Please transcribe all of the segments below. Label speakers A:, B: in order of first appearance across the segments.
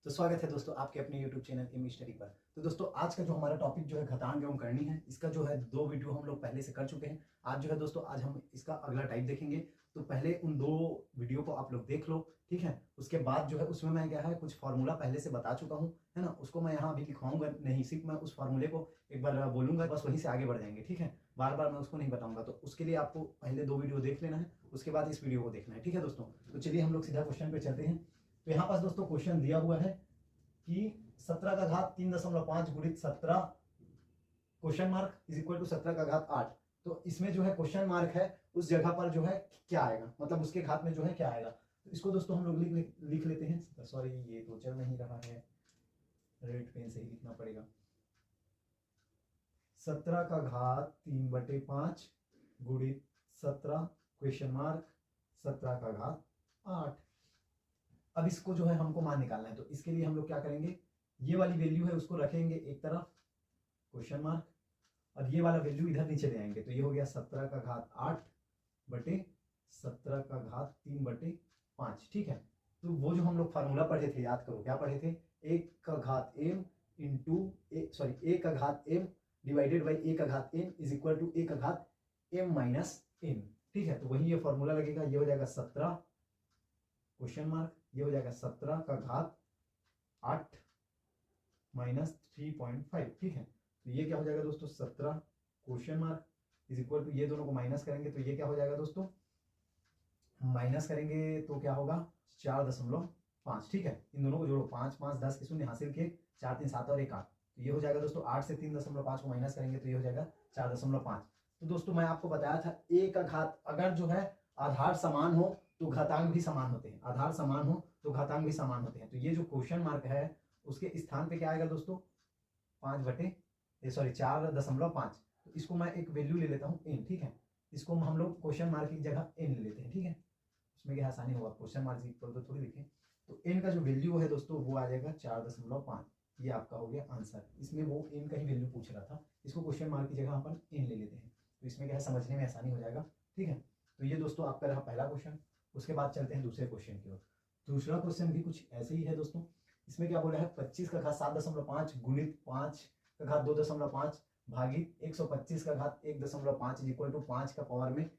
A: तो स्वागत है दोस्तों आपके अपने YouTube चैनल एम स्टडी पर। तो दोस्तों आज का जो हमारा टॉपिक जो है घातांक एवं करनी है, इसका जो है 2 वीडियो हम लोग पहले से कर चुके हैं। आज जो है दोस्तों आज हम इसका अगला टाइप देखेंगे। तो पहले उन 2 वीडियो को आप लोग देख लो, ठीक है। उसके बाद जो है उसमें मैं क्या है कुछ फार्मूला पहले से बता चुका हूँ, है ना। उसको मैं यहाँ अभी लिखवाऊंगा नहीं, सिर्फ मैं उस फार्मूले को एक बार बोलूंगा, बस वहीं से आगे बढ़ जाएंगे, ठीक है। बार बार मैं उसको नहीं बताऊंगा। तो उसके लिए आपको पहले 2 वीडियो देख लेना है, उसके बाद इस वीडियो को देखना है, ठीक है दोस्तों। तो चलिए हम लोग सीधा क्वेश्चन पे चलते हैं। तो यहाँ पास दोस्तों क्वेश्चन दिया हुआ है कि 17 का घात 3.5 गुणित 17 question mark is equal to 17 का घात 8। तो इसमें जो है क्वेश्चन मार्क है, उस जगह पर जो है क्या आएगा, मतलब उसके घात में जो है क्या आएगा। तो इसको दोस्तों हम लोग लिख लेते हैं। सॉरी, ये तो चल नहीं रहा है, रेड पेन से ही लिखना पड़ेगा। 17 का घात 3/5 गुणित 17 क्वेश्चन मार्क 17 का घात 8। अब इसको जो है हमको मान निकालना है। तो इसके लिए हम लोग क्या करेंगे, ये वाली वैल्यू है उसको रखेंगे एक तरफ क्वेश्चन मार्क, और ये वाला वैल्यू इधर नीचे ले आएंगे। तो ये हो गया 17 का घात 8 बटे 17 का घात 3/5, ठीक है। तो वो जो हम लोग फार्मूला पढ़े थे, याद करो क्या पढ़े थे, 1 का घात m इंटू ए का घात m डिवाइडेड बाई ए का घात n इज इक्वल टू ए का घात m माइनस n, ठीक है। तो वही ये फॉर्मूला लगेगा। ये हो जाएगा 17 क्वेश्चन मार्क, ये हो जाएगा 17 का घात 8 माइनस 3.5, ठीक है। तो ये क्या हो जाएगा दोस्तों, 17 question mark is equal to, ये दोनों को माइनस करेंगे तो ये क्या हो जाएगा दोस्तों, माइनस करेंगे तो क्या होगा 4.5, ठीक है। इन दोनों को जोड़ो, 5 5 10 के शून्य हासिल किए, 4 3 7 और 1 8। तो ये हो जाएगा दोस्तों 8 से 3.5 को माइनस करेंगे तो ये हो जाएगा 4.5। तो दोस्तों मैं आपको बताया था ए का घात अगर जो है आधार समान हो तो घातांक भी समान होते हैं, आधार समान हो तो घातांक भी समान होते हैं। तो ये जो क्वेश्चन मार्क है उसके स्थान पे क्या आएगा दोस्तों, 4.5। तो इसको मैं एक वैल्यू ले लेता हूँ n, ठीक है। इसको हम लोग क्वेश्चन मार्क की जगह n ले लेते हैं, ठीक है। उसमें क्या आसानी होगा, क्वेश्चन मार्क इक्वल तो थोड़ी लिखें। तो n का जो वैल्यू है दोस्तों वो आ जाएगा 4.5। ये आपका हो गया आंसर। इसमें वो n का ही वैल्यू पूछ रहा था, इसको क्वेश्चन मार्क की जगह अपन n ले लेते हैं। तो इसमें क्या है समझने में आसानी हो जाएगा, ठीक है। तो ये दोस्तों आपका रहा पहला क्वेश्चन। उसके बाद चलते हैं दूसरे क्वेश्चन की ओर। दूसरा क्वेश्चन भी कुछ ऐसे ही है दोस्तों। इसमें क्या बोला है, 25 का घात 7.5 गुणित 5 का घात 2.5 भागित 125 का घात 1.5 इक्वल टू 5 का पावर में।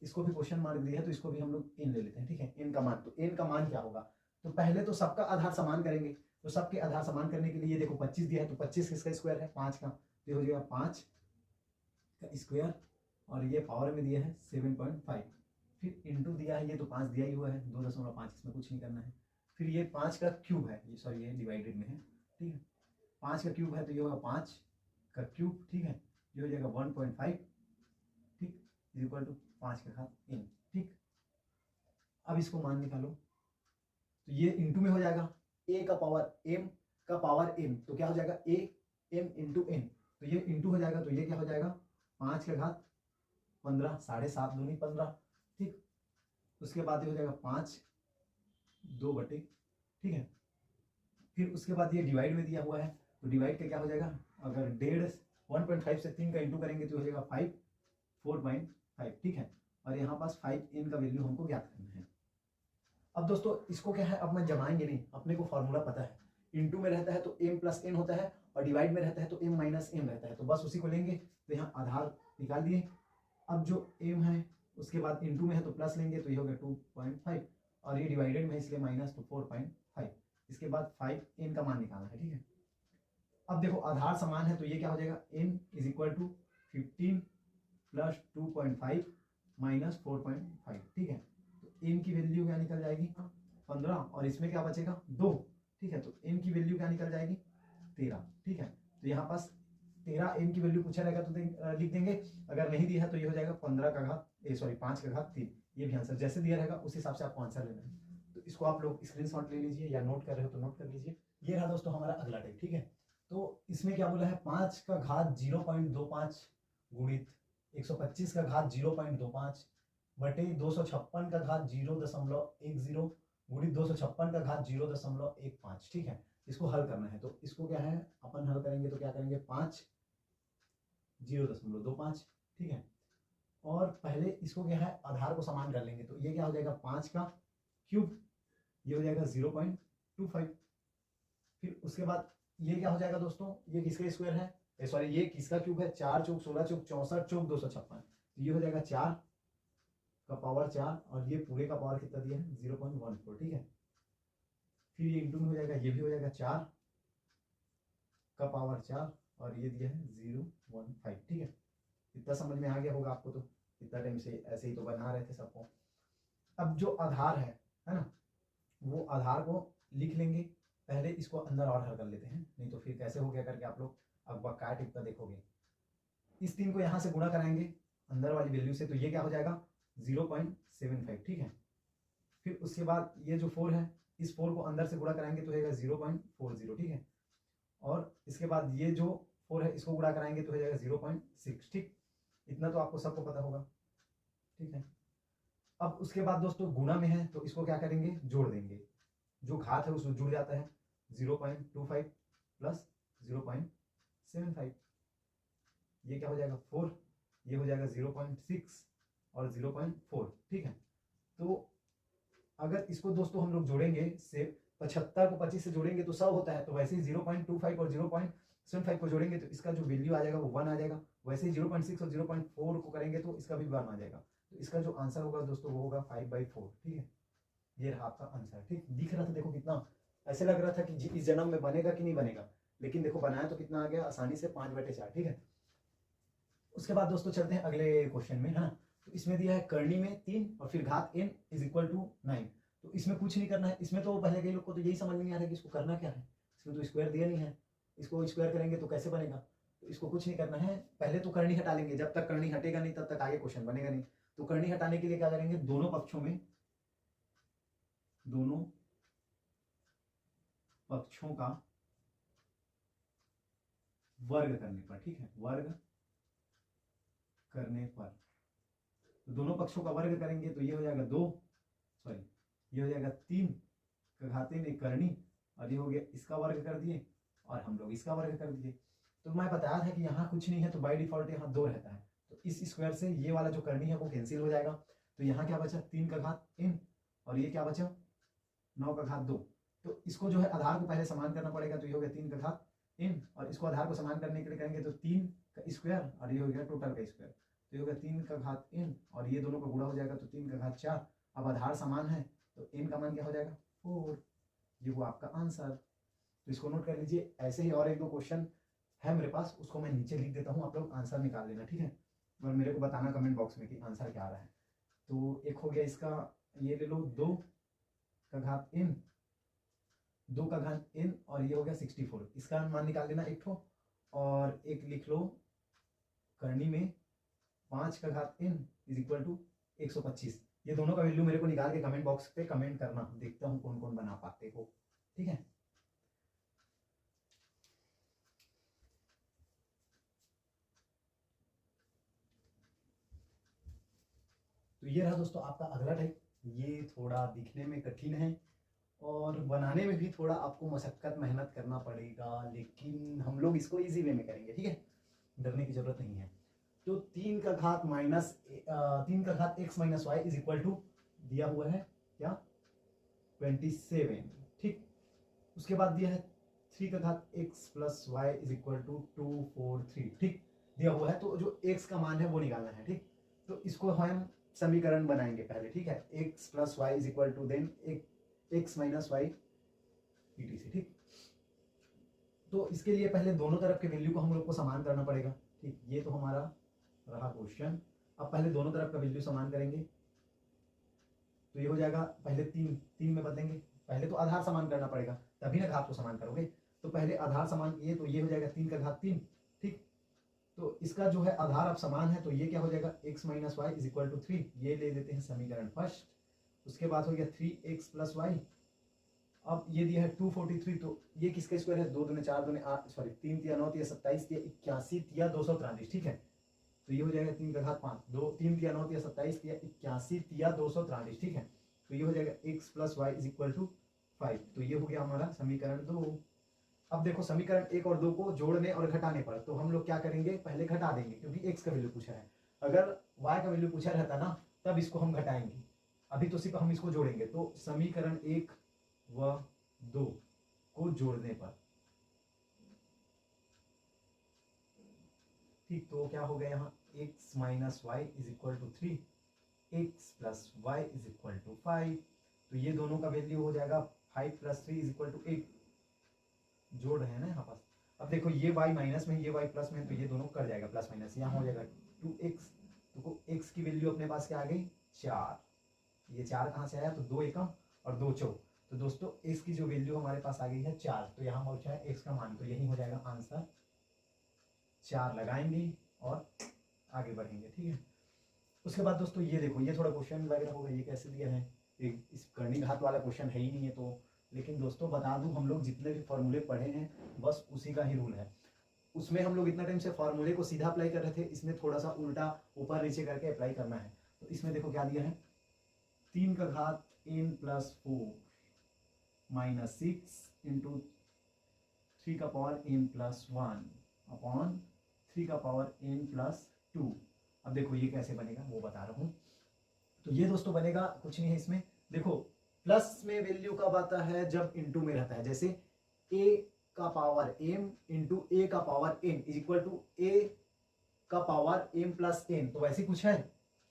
A: इसको भी क्वेश्चन मार्क दिया है तो इसको भी हम लोग n ले लेते हैं, ठीक है। n का मान, तो n का मान क्या होगा, तो पहले तो सबका आधार समान करेंगे। तो सबके आधार समान करने के लिए ये देखो 25 दिया है, तो 25 किसका स्क्वायर है, 5 का। तो हो जाएगा 5 का स्क्वायर, और ये पावर में दिया है 7.5, फिर इंटू दिया है, ये तो 5 दिया ही हुआ है, 2.5, इसमें कुछ नहीं करना है। फिर ये 5 का क्यूब है, ये सॉरी ये डिवाइडेड में है, ठीक है। 5 का क्यूब है तो ये होगा 5 का क्यूब, ठीक है। ये हो जाएगा 1.5, ठीक, इज इक्वल टू 5 का घात n, ठीक। अब इसको मान निकालो, तो ये इंटू में हो जाएगा a का पावर m का पावर n, तो क्या हो जाएगा a m इंटू n। तो ये इंटू हो जाएगा, तो ये क्या हो जाएगा 5 का घात 15, 7.5 दूनी 15, ठीक। उसके बाद ये हो जाएगा 5 2 बटे, ठीक है। फिर उसके बाद ये डिवाइड में दिया हुआ है, तो डिवाइड का क्या हो जाएगा, अगर 1.5 से 3 का इंटू करेंगे तो हो जाएगा 4.5, ठीक है। और यहाँ पास 5n का वैल्यू हमको ज्ञात करना है। अब दोस्तों इसको क्या है, अब मैं जमाएंगे नहीं, अपने को फॉर्मूला पता है। इंटू में रहता है तो m प्लस n होता है, और डिवाइड में रहता है तो m माइनस n रहता है, तो बस उसी को लेंगे। तो यहाँ आधार निकाल दिए। अब जो m है उसके बाद इंटू में है तो प्लस लेंगे, तो ये हो गया 2.5, और ये डिवाइडेड में इसलिए माइनस, तो 4.5। इसके बाद 5n का मान निकालना है, ठीक है। अब देखो आधार समान है तो ये क्या हो जाएगा, n is equal to 15 plus 2.5 minus 4.5, ठीक है। तो n की वैल्यू क्या निकल जाएगी 15, और इसमें क्या बचेगा 2, ठीक है। तो n की वैल्यू क्या निकल जाएगी 13, ठीक है। तो यहाँ पास 13 n की वैल्यू पूछा रहेगा तो लिख देंगे, अगर नहीं दिया है तो ये हो जाएगा 5 का घात 3। ये भी आंसर जैसे दिया रहेगा उस हिसाब से आपको आंसर लेना है। तो इसको आप लोग स्क्रीनशॉट ले लीजिए, या नोट कर रहे हो तो नोट कर लीजिए। ये रहा दोस्तों हमारा अगला टाइप, ठीक है। तो इसमें क्या बोला है, 5 का घात 0.25 गुणित 125 का घात 0.25 बटे 256 का घात 0.10 गुणित 256 का घात 0.15, ठीक है। इसको हल करना है। तो इसको क्या है अपन हल करेंगे तो क्या करेंगे, 5 0.25, ठीक है। और पहले इसको क्या है आधार को समान कर लेंगे, तो ये क्या हो जाएगा 5 का क्यूब, ये हो जाएगा 0.25, फिर उसके बाद ये क्या हो जाएगा दोस्तों, ये किसका स्क्वायर है, सॉरी ये किसका क्यूब है, 4 चौक 16 चौक 64 चौक 256, तो ये हो जाएगा 4 का पावर 4 और ये पूरे का पावर कितना दिया है 0.14, ठीक है। फिर ये इंटू में हो जाएगा, ये भी हो जाएगा 4 का पावर 4 और ये दिया है 0.15, ठीक है। इतना समझ में आ गया होगा आपको, तो इतना टाइम से ऐसे ही तो बना रहे थे सबको। अब जो आधार है ना, वो आधार को लिख लेंगे, पहले इसको अंदर और हल कर लेते हैं, नहीं तो फिर कैसे हो गया करके आप लोग अब बकाया टिप्पा देखोगे। इस 3 को यहाँ से गुणा कराएंगे अंदर वाली वैल्यू से, तो ये क्या हो जाएगा 0.75, ठीक है। फिर उसके बाद ये जो 4 है, इस 4 को अंदर से गुणा कराएंगे तो होगा 0.40, ठीक है। और इसके बाद ये जो 4 है इसको गुणा कराएंगे तो हो जाएगा 0.6, ठीक। इतना तो आपको सबको पता होगा, ठीक है। अब उसके बाद दोस्तों गुणा में है तो इसको क्या करेंगे, जोड़ देंगे, जो घात है उसमें जुड़ जाता है, 0.25 प्लस 0.75, ये क्या हो जाएगा 4, ये हो जाएगा 0.6 और 0.4, ठीक है। तो अगर इसको दोस्तों हम लोग जोड़ेंगे से 75 को 25 से जोड़ेंगे तो 100 होता है, तो वैसे ही 0.25 और 0.75 को जोड़ेंगे तो इसका जो वैल्यू आ जाएगा वो 1 आ जाएगा। वैसे ही 0.6 और 0.4 को करेंगे तो इसका भी 1 आ जाएगा। तो इसका जो आंसर होगा दोस्तों वो होगा 5/4, ठीक है। ये रहा आपका आंसर, ठीक। दिख रहा था देखो कितना, ऐसे लग रहा था कि इस जन्म में बनेगा कि नहीं बनेगा, लेकिन देखो बनाया तो कितना आ गया आसानी से 5/4, ठीक है। उसके बाद दोस्तों चलते हैं अगले क्वेश्चन में, है ना। तो इसमें दिया है करनी में 3 और फिर घात n = 9। तो इसमें कुछ नहीं करना है, इसमें तो पहले कई लोग को तो यही समझ नहीं आ रहा है कि इसको करना क्या है, इसमें तो स्क्वायर दिया नहीं है, इसको स्क्वायर करेंगे तो कैसे बनेगा। तो इसको कुछ नहीं करना है, पहले तो करनी हटा लेंगे, जब तक करनी हटेगा नहीं तब तक आगे क्वेश्चन बनेगा नहीं। तो करनी हटाने के लिए क्या करेंगे, दोनों पक्षों का वर्ग करने पर, ठीक है, वर्ग करने पर, तो दोनों पक्षों का वर्ग करेंगे तो ये हो जाएगा 2, सॉरी ये हो जाएगा 3 का घात n करनी, और ये हो गया इसका वर्ग कर दिए और हम लोग इसका वर्ग कर दिए। तो मैं बताया था कि यहाँ कुछ नहीं है तो बाय डिफॉल्ट यहाँ 2 रहता है, तो इस स्क्वायर से ये वाला जो करनी है वो कैंसिल हो जाएगा। तो यहाँ क्या बचा 3 का घात n और ये क्या बचा 9 का घात 2। तो इसको जो है आधार को पहले समान करना पड़ेगा, तो ये हो गया 3 का घात n और इसको आधार को समान करने के लिए करेंगे तो 3 का स्क्वायर और ये हो गया टोटल का स्क्वायर, तो ये हो गया 3 का घात n और ये दोनों का गुणा हो जाएगा तो 3 का घात 4। अब आधार समान है तो n का मान क्या हो जाएगा 4, ये वो आपका आंसर। तो इसको नोट कर लीजिए। ऐसे ही और 1-2 क्वेश्चन है मेरे पास, उसको मैं नीचे लिख देता हूँ, आप लोग आंसर निकाल लेना, ठीक है। और मेरे को बताना कमेंट बॉक्स में कि आंसर क्या आ रहा है। तो एक हो गया इसका, ये ले लो 2 का घात n, 2 का घात n और ये हो गया 64, इसका मान निकाल लेना एक ठो। और एक लिख लो करनी में 5 का घात n = 125। ये दोनों का वैल्यू मेरे को निकाल के कमेंट बॉक्स पे कमेंट करना, देखता हूँ कौन कौन बना पाते हो, ठीक है। तो ये रहा दोस्तों आपका अगला टाइप। ये थोड़ा दिखने में कठिन है और बनाने में भी थोड़ा आपको मशक्कत मेहनत करना पड़ेगा, लेकिन हम लोग इसको इजी वे में करेंगे, ठीक है, डरने की जरूरत नहीं है। तो 3 का घात x - y = दिया हुआ है क्या 27, ठीक। उसके बाद दिया है 3 का घात x + y = 243, ठीक दिया हुआ है। तो जो x का मान है वो निकालना है, ठीक। तो इसको हम समीकरण बनाएंगे पहले, ठीक है, x + y = then x - y etc, ठीक। तो इसके लिए पहले दोनों तरफ के वैल्यू को हम लोग को समान करना पड़ेगा, ठीक। ये तो हमारा रहा क्वेश्चन। अब पहले दोनों तरफ का वैल्यू समान करेंगे तो ये हो जाएगा, पहले 3 में बदलेंगे, पहले तो आधार समान करना पड़ेगा तभी ना घात को समान करोगे। तो पहले आधार समान किए तो ये हो जाएगा 3 का घात 3, ठीक। तो इसका जो है आधार अब समान है तो ये क्या हो जाएगा x - y = 3, ये ले लेते हैं समीकरण फर्स्ट। उसके बाद हो गया 3x + y, अब ये दिया है 243, तो ये किसका स्क्वायर है 2 दूनी 4 दूनी 8, सॉरी 3 × 9 = 27 × 81 × 243, ठीक है। तो ये हो जाएगा 3 का घात 5, 3 × 9 = 27 × 81 × 243, ठीक है। तो ये हो जाएगा x + y = 5, तो ये हो गया हमारा समीकरण 2। अब देखो समीकरण 1 और 2 को जोड़ने और घटाने पर तो हम लोग क्या करेंगे, पहले घटा देंगे क्योंकि x का वैल्यू पूछा है। अगर y का वैल्यू पूछा रहता ना तब इसको हम घटाएंगे, अभी तो सिर्फ हम इसको जोड़ेंगे। तो समीकरण 1 व 2 को जोड़ने पर, ठीक, तो क्या हो गया यहाँ x minus Y is equal to 3, x plus Y is equal to 5, तो ये दोनों का वैल्यू हो जाएगा 5 प्लस 3 इज इक्वल टू 8, जोड़ रहे हैं ना यहाँ पास। अब देखो ये y माइनस में, ये y प्लस में, तो ये दोनों कर जाएगा प्लस माइनस, यहाँ हो जाएगा 2x, तो x की वैल्यू अपने पास क्या आ गई 4, ये 4 कहाँ से आया, तो 2 एकम और 2 चौक, तो दोस्तों x की जो वैल्यू हमारे पास आ गई है 4, तो यहाँ पहुंचा है x का मान, तो यही हो जाएगा आंसर, 4 लगाएंगे और आगे बढ़ेंगे, ठीक है। उसके बाद दोस्तों ये देखो, ये थोड़ा क्वेश्चन वगैरह होगा, ये कैसे दिया है, इस करनी घात वाला क्वेश्चन है ही नहीं है, तो लेकिन दोस्तों बता दूं, हम लोग जितने भी फॉर्मूले पढ़े हैं बस उसी का ही रूल है, उसमें हम लोग इतना टाइम से फॉर्मूले को सीधा अप्लाई कर रहे थे, इसमें थोड़ा सा उल्टा ऊपर नीचे करके अप्लाई करना है। तो इसमें देखो क्या दिया है, 3 का घात n प्लस 4 माइनस 6 इंटू 3 का पावर n प्लस 1 अपॉन 3 का पावर n प्लस 2। अब देखो ये कैसे बनेगा वो बता रहा हूँ। तो ये दोस्तों बनेगा कुछ नहीं है, इसमें देखो प्लस में वैल्यू कब आता है, जब इंटू में रहता है, जैसे a का पावर m इंटू a का power n is equal to a का पावर m प्लस n, तो वैसे कुछ है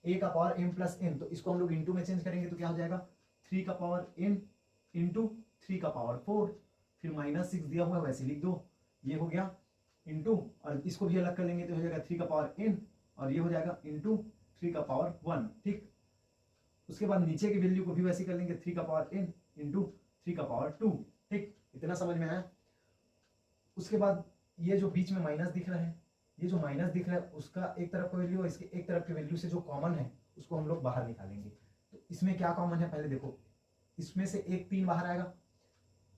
A: a का पावर m प्लस n, तो इसको हम लोग इंटू में चेंज करेंगे तो क्या हो जाएगा 3 का पावर n इंटू 3 का पावर 4, फिर माइनस 6 दिया हुआ है वैसे लिख दो, ये हो गया इंटू, और इसको भी अलग कर लेंगे तो हो जाएगा 3 का पावर n, और ये हो जाएगा इंटू 3 का पावर 1, ठीक। उसके बाद नीचे की वैल्यू को भी वैसे कर लेंगे 3 का पावर n इंटू 3 का पावर 2, ठीक, इतना समझ में आया। उसके बाद ये जो बीच में माइनस दिख रहा है, ये जो माइनस दिख रहा है उसका एक तरफ का वैल्यू और इसके एक तरफ की वैल्यू से जो कॉमन है उसको हम लोग बाहर निकालेंगे। तो इसमें क्या कॉमन है, पहले देखो इसमें से एक 3 बाहर आएगा,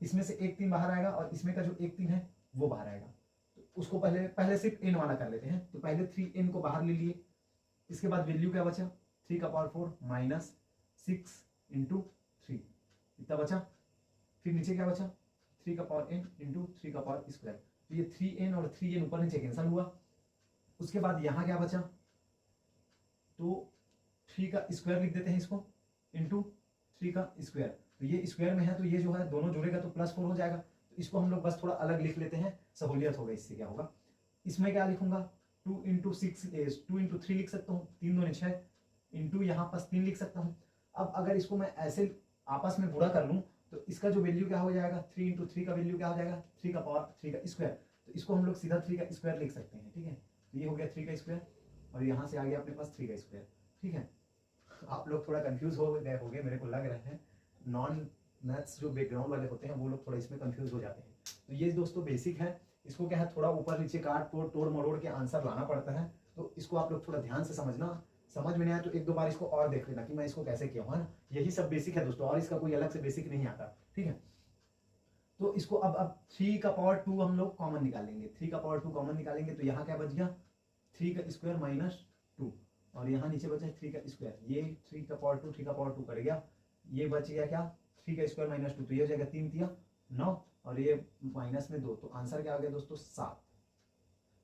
A: इसमें से एक 3 बाहर आएगा, और इसमें का जो एक 3 है वो बाहर आएगा, तो उसको पहले सिर्फ n वाला कर लेते हैं। तो पहले 3n को बाहर ले लिए, इसके बाद वैल्यू क्या बचा 3 का पावर 4 माइनस 6 इंटू 3, इतना बचा। फिर नीचे क्या बचा 3 का पावर n इंटू 3 का पावर स्क्वायर, तो ये 3n और 3n ऊपर नीचे कैंसिल हुआ। उसके बाद यहाँ क्या बचा, तो 3 का स्क्वायर लिख देते हैं इसको इंटू 3 का स्क्वायर, तो ये स्क्वायर में है तो ये जो है दोनों जुड़ेगा तो प्लस 4 हो जाएगा, तो इसको हम लोग बस थोड़ा अलग लिख लेते हैं, सहूलियत होगा। इससे क्या होगा, इसमें क्या लिखूंगा 2 इंटू 3 लिख सकता हूँ, 3 2 6 इंटू यहाँ पास 3 लिख सकता हूँ। अब अगर इसको मैं ऐसे आपस में गुणा कर लूँ तो इसका जो वैल्यू क्या हो जाएगा 3 इंटू 3 का वैल्यू क्या हो जाएगा 3 का पावर 3 का स्क्वायर, तो इसको हम लोग सीधा 3 का स्क्वायर लिख सकते हैं, ठीक है। तो ये हो गया 3 का स्क्वायर और यहाँ से आ गया अपने पास 3 का स्क्वायर, ठीक है। आप लोग थोड़ा कंफ्यूज हो गए होंगे, मेरे को लग रहा है नॉन मैथ्स जो बैकग्राउंड वाले होते हैं वो लोग थोड़ा इसमें कंफ्यूज हो जाते हैं। तो ये दोस्तों बेसिक है, इसको क्या है थोड़ा ऊपर नीचे काट तोड़ मरोड़ के आंसर लाना पड़ता है, तो इसको आप लोग थोड़ा ध्यान से समझना। समझ में नहीं आया तो एक दो बार इसको और देख लेना कि मैं इसको कैसे किया हूँ, है ना। यही सब बेसिक है दोस्तों, और इसका कोई अलग से बेसिक नहीं आता, ठीक है। तो इसको अब 3 का पावर 2 हम लोग कॉमन निकालेंगे, 3 का पावर 2 कॉमन निकालेंगे तो यहाँ क्या बच गया 3 का स्क्वायर माइनस 2, और यहाँ नीचे बचा 3 का स्क्वायर, ये 3 का पावर 2 3 का पावर 2 कर गया, ये बच गया क्या 3 का स्क्वायर माइनस 2, तो ये हो जाएगा 3 3 9 और ये माइनस में 2, तो आंसर क्या आ गया दोस्तों 7।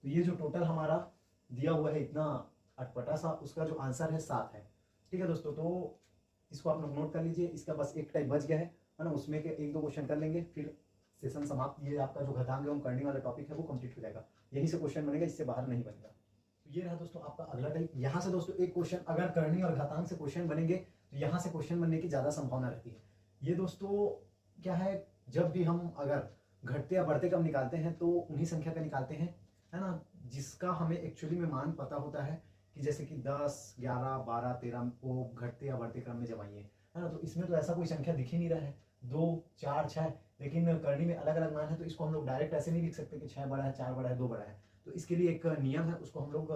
A: तो ये जो टोटल हमारा दिया हुआ है इतना अटपटा सा, उसका जो आंसर है 7 है, ठीक है दोस्तों। तो इसको आप लोग नोट कर लीजिए, इसका बस एक टाइप बच गया है ना, उसमें के एक दो क्वेश्चन कर लेंगे फिर सेशन समाप्त। ये आपका जो घातांक एवं करनी वाला टॉपिक है वो कंप्लीट हो जाएगा, यहीं से क्वेश्चन बनेगा, इससे बाहर नहीं बनेगा। तो ये रहा दोस्तों आपका अगला टाइप। यहाँ से दोस्तों एक क्वेश्चन अगर करनी और घातांक से क्वेश्चन बनेंगे तो यहाँ से क्वेश्चन बनने की ज्यादा संभावना रहती है। ये दोस्तों क्या है, जब भी हम अगर घटते या बढ़ते क्रम निकालते हैं तो उन्हीं संख्या का निकालते हैं, है ना, जिसका हमें एक्चुअली में मान पता होता है कि जैसे कि 10 11 12 13 वो घटते या बढ़ते क्रम में जब आइए, है ना। तो इसमें तो ऐसा कोई संख्या दिख ही नहीं रहा है 2 4 6, लेकिन करनी में अलग अलग मान है, तो इसको हम लोग डायरेक्ट ऐसे नहीं लिख सकते कि 6 बड़ा है 4 बड़ा है 2 बड़ा है। तो इसके लिए एक नियम है, उसको हम लोग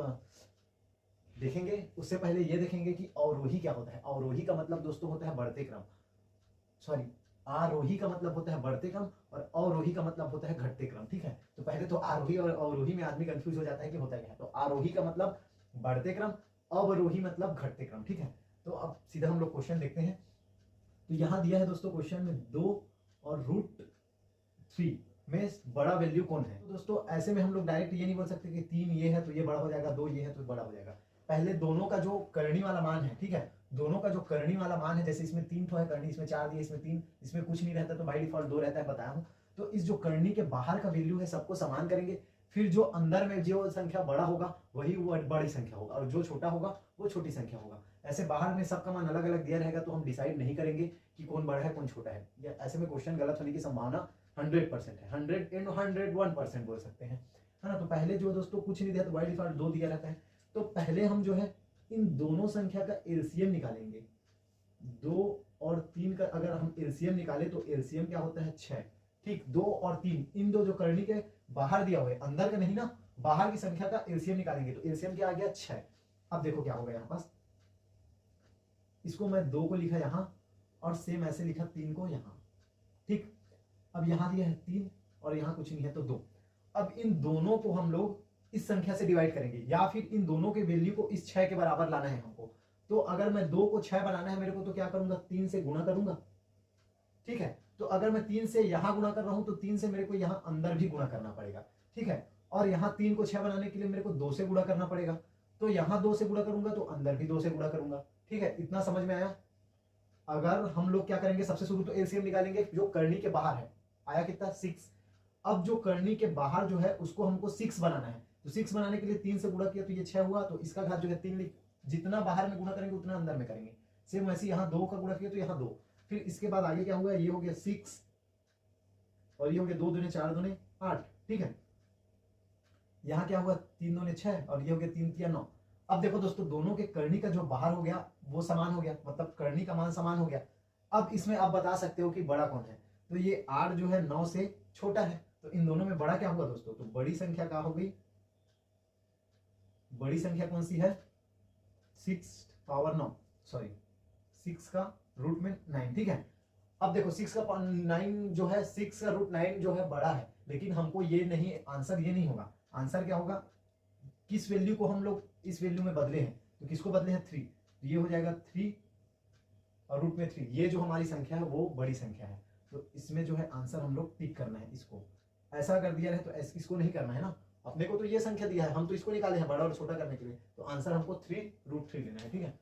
A: देखेंगे। उससे पहले ये देखेंगे कि अवरोही क्या होता है। अवरोही का मतलब दोस्तों होता है बढ़ते क्रम, सॉरी आरोही का मतलब होता है बढ़ते क्रम और अवरोही का मतलब होता है घटते क्रम, ठीक है। तो पहले तो आरोही और अवरोही में आदमी कंफ्यूज हो जाता है कि होता क्या है। तो आरोही का मतलब बढ़ते क्रम, अवरोही मतलब घटते क्रम, ठीक है। तो अब सीधा हम लोग क्वेश्चन देखते हैं। तो यहाँ दिया है दोस्तों क्वेश्चन में 2 और √3 में बड़ा वैल्यू कौन है। तो दोस्तों ऐसे में हम लोग डायरेक्ट ये नहीं बोल सकते कि 3 ये है तो ये बड़ा हो जाएगा, 2 ये है तो बड़ा हो जाएगा। पहले दोनों का जो करनी वाला मान है, ठीक है, दोनों का जो करनी वाला मान है, जैसे इसमें 3 तो है करनी, इसमें 4 दिए, इसमें 3, इसमें कुछ नहीं रहता तो बाई डिफॉल्ट 2 रहता है, बताया हूँ। तो इस जो करनी के बाहर का वैल्यू है सबको समान करेंगे, फिर जो अंदर में जो संख्या बड़ा होगा वही वो बड़ी संख्या होगा और जो छोटा होगा वो छोटी संख्या होगा। ऐसे बाहर में सबका मान अलग अलग दिया रहेगा तो हम डिसाइड नहीं करेंगे कि कौन बड़ा है कौन छोटा है, या ऐसे में क्वेश्चन गलत होने की संभावना 100% है, 100 इन 101% बोल सकते हैं, है ना। तो पहले जो दोस्तों कुछ नहीं दिया तो बाय डिफॉल्ट 2 दिया रहता है, तो पहले हम जो है इन दोनों संख्या का एलसीएम निकालेंगे। 2 और 3 का अगर हम एलसीएम निकाले तो एलसीएम क्या होता है 6, ठीक। 2 और 3 इन दो जो करनी के बाहर दिया हुआ है, अंदर का नहीं ना, बाहर की संख्या का एलसीएम निकालेंगे तो एलसीएम क्या आ गया 6। अब देखो क्या होगा यहाँ पास, इसको मैं 2 को लिखा यहाँ और सेम ऐसे लिखा 3 को यहाँ, ठीक। अब यहाँ दिया है 3 और यहाँ कुछ नहीं है तो 2। अब इन दोनों को हम लोग इस संख्या से डिवाइड करेंगे या फिर इन दोनों के वैल्यू को इस 6 के बराबर लाना है हमको। तो अगर मैं 2 को 6 बनाना है मेरे को तो क्या करूंगा, 3 से गुणा करूंगा, ठीक है। तो अगर मैं 3 से यहां गुणा कर रहा हूं तो 3 से मेरे को यहां अंदर भी गुणा करना पड़ेगा, ठीक है। और यहां 3 को 6 बनाने के लिए मेरे को 2 से गुणा करना पड़ेगा, तो यहां 2 से गुणा करूंगा तो अंदर भी 2 से गुणा करूंगा, ठीक है। इतना समझ में आया। अगर हम लोग क्या करेंगे, सबसे शुरू तो एलसीएम निकालेंगे जो करनी के बाहर है, आया कितना 6। अब जो करनी के बाहर जो है उसको हमको 6 बनाना है, तो 6 बनाने के लिए 3 से गुणा किया तो ये 6 हुआ, तो इसका घात जो है 3, जितना बाहर में गुणा करेंगे उतना अंदर में करेंगे। सेम वैसे यहाँ 2 का गुणा किया तो यहाँ 2, फिर इसके बाद आगे क्या हुआ, ये हो गया 6 और ये हो गया 2 दूने 4 दूने 8, ठीक है। यहाँ क्या हुआ 3 दूने 6 और ये हो गया 3 तिया 9। अब देखो दोस्तों दोनों के करनी का जो बाहर हो गया वो समान हो गया, मतलब करनी का मान समान हो गया। अब इसमें आप बता सकते हो कि बड़ा कौन है, तो ये 8 जो है 9 से छोटा है, तो इन दोनों में बड़ा क्या हुआ दोस्तों, तो बड़ी संख्या क्या हो गई, बड़ी संख्या कौन सी है 6 पावर 9, सॉरी 6 का रूट में 9, ठीक है। अब देखो 6 का 9 जो है 6 का रूट 9 जो है बड़ा है, लेकिन हमको ये नहीं, आंसर ये नहीं होगा। आंसर क्या होगा, किस वैल्यू को हम लोग इस वैल्यू में बदले हैं, तो किसको बदले हैं 3, तो ये हो जाएगा 3 और रूट में 3, ये जो हमारी संख्या है वो बड़ी संख्या है। तो इसमें जो है आंसर हम लोग टिक करना है, इसको ऐसा कर दिया है तो इसको नहीं करना है ना, अपने को तो ये संख्या दिया है हम तो इसको निकाले हैं बड़ा और छोटा करने के लिए, तो आंसर हमको 3 रूट 3 लेना है, ठीक है।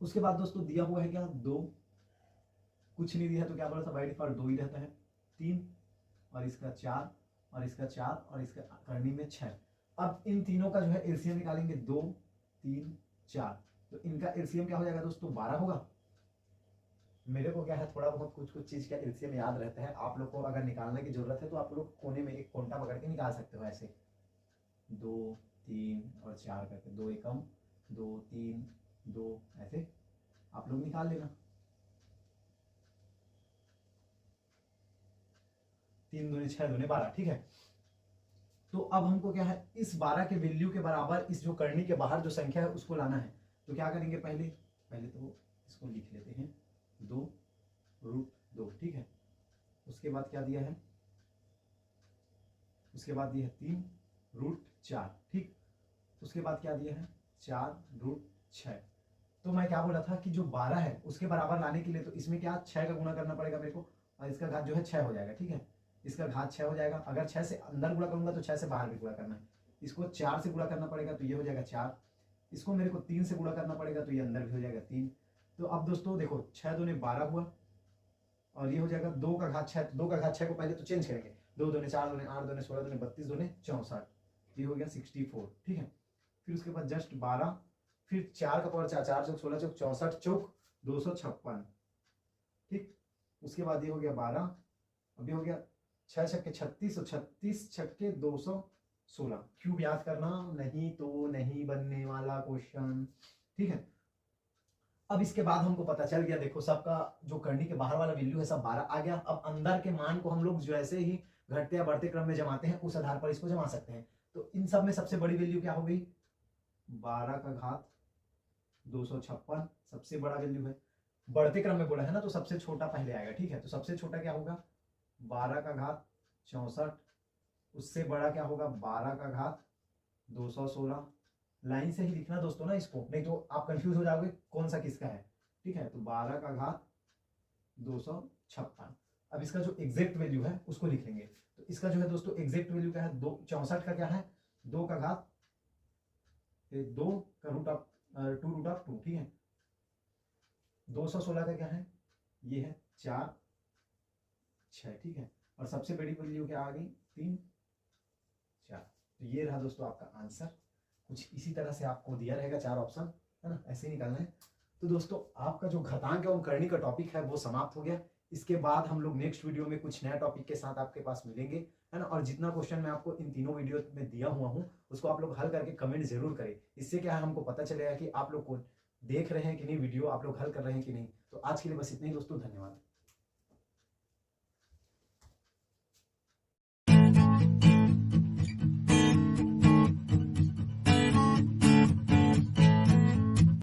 A: उसके बाद दोस्तों दिया हुआ है क्या 2, कुछ नहीं दिया है तो क्या बोला था बाय डिफॉल्ट 2 ही रहता है, 3 और इसका 4 और इसका 4 और इसका करनी में 6। अब इन तीनों का जो है एलसीएम निकालेंगे, 2 3 4, तो इनका एलसीएम क्या हो जाएगा दोस्तों 12 होगा। मेरे को क्या है थोड़ा बहुत कुछ कुछ चीज का एलसीएम याद रहता है, आप लोग को अगर निकालने की जरूरत है तो आप लोग कोने में एक कोंटा पकड़ के निकाल सकते हो, ऐसे 2 3 और 4 करके, 2 एकम 2 3 2, ऐसे आप लोग निकाल लेना। 3 दूने 6 दूने 12, ठीक है। तो अब हमको क्या है इस 12 के वैल्यू के बराबर इस जो करनी के बाहर जो संख्या है उसको लाना है, तो क्या करेंगे, पहले तो इसको लिख लेते हैं 2 रूट 2, ठीक है। उसके बाद क्या दिया है, उसके बाद दिया है 3 रूट 4, ठीक। उसके बाद क्या दिया है 4 रूट 6। तो मैं क्या बोला था कि जो 12 है उसके बराबर लाने के लिए तो इसमें क्या 6 का गुणा करना पड़ेगा मेरे को, और इसका घात जो है 6 हो जाएगा, ठीक है। इसका घात 6 हो जाएगा, अगर 6 से अंदर गुणा करूंगा तो 6 से बाहर भी गुणा करना है, इसको 4 से गुणा करना पड़ेगा तो ये हो जाएगा 4, इसको मेरे को 3 से गुणा करना पड़ेगा तो ये अंदर भी हो जाएगा 3। तो अब दोस्तों देखो 6 दूने 12 हुआ और ये हो जाएगा 2 का घात 6, 2 का घात 6 को पहले तो चेंज करेंगे, 2 दूने 4 दूने 8 दूने 16 दूने 32 दूने 64, ये हो गया 64, ठीक है। फिर उसके बाद जस्ट 12, फिर 4 का पावर 4, 4 चौक 16 चौक 64 चौक 256, ठीक। उसके बाद ये हो गया 12, अभी हो गया 6 छक्के 36 और 36 छक्के 216, क्यूब याद करना नहीं तो नहीं बनने वाला क्वेश्चन, ठीक है। अब इसके बाद हमको पता चल गया, देखो सबका जो करनी के बाहर वाला वैल्यू है सब 12 आ गया। अब अंदर के मान को हम लोग जैसे ही घटते या बढ़ते क्रम में जमाते हैं उस आधार पर इसको जमा सकते हैं। तो इन सब में सबसे बड़ी वैल्यू क्या हो गई, 12 का घात 256 सबसे बड़ा वैल्यू है। बढ़ते क्रम में बोला है ना तो सबसे छोटा पहले आएगा, ठीक है। तो सबसे छोटा क्या होगा 12 का घात 64, उससे बड़ा क्या होगा 12 का घात 216। लाइन से ही लिखना दोस्तों ना इसको, नहीं तो आप कंफ्यूज हो जाओगे कौन सा किसका है, ठीक है। तो 12 का घात 256। अब इसका जो एग्जैक्ट वैल्यू है उसको लिखेंगे, तो इसका जो है दोस्तों एग्जैक्ट वैल्यू क्या है 64 का क्या है 2 का घात 2 का रूट ऑफ 2 रूट ऑफ 2, ठीक है। 216 का क्या है ये है 4 6, ठीक है। और सबसे बड़ी वैल्यू क्या आ गई 3 4। तो ये रहा दोस्तों आपका आंसर। कुछ इसी तरह से आपको दिया रहेगा 4 ऑप्शन, है ना, ऐसे ही निकालना है। तो दोस्तों आपका जो घातांक एवं करनी का टॉपिक है वो समाप्त हो गया। इसके बाद हम लोग नेक्स्ट वीडियो में कुछ नया टॉपिक के साथ आपके पास मिलेंगे, है ना। और जितना क्वेश्चन मैं आपको इन तीनों वीडियो में दिया हुआ हूँ उसको आप लोग हल करके कमेंट जरूर करें। इससे क्या है, हमको पता चलेगा कि आप लोग को देख रहे हैं कि नहीं वीडियो, आप लोग हल कर रहे हैं कि नहीं। तो आज के लिए बस इतना ही दोस्तों, धन्यवाद।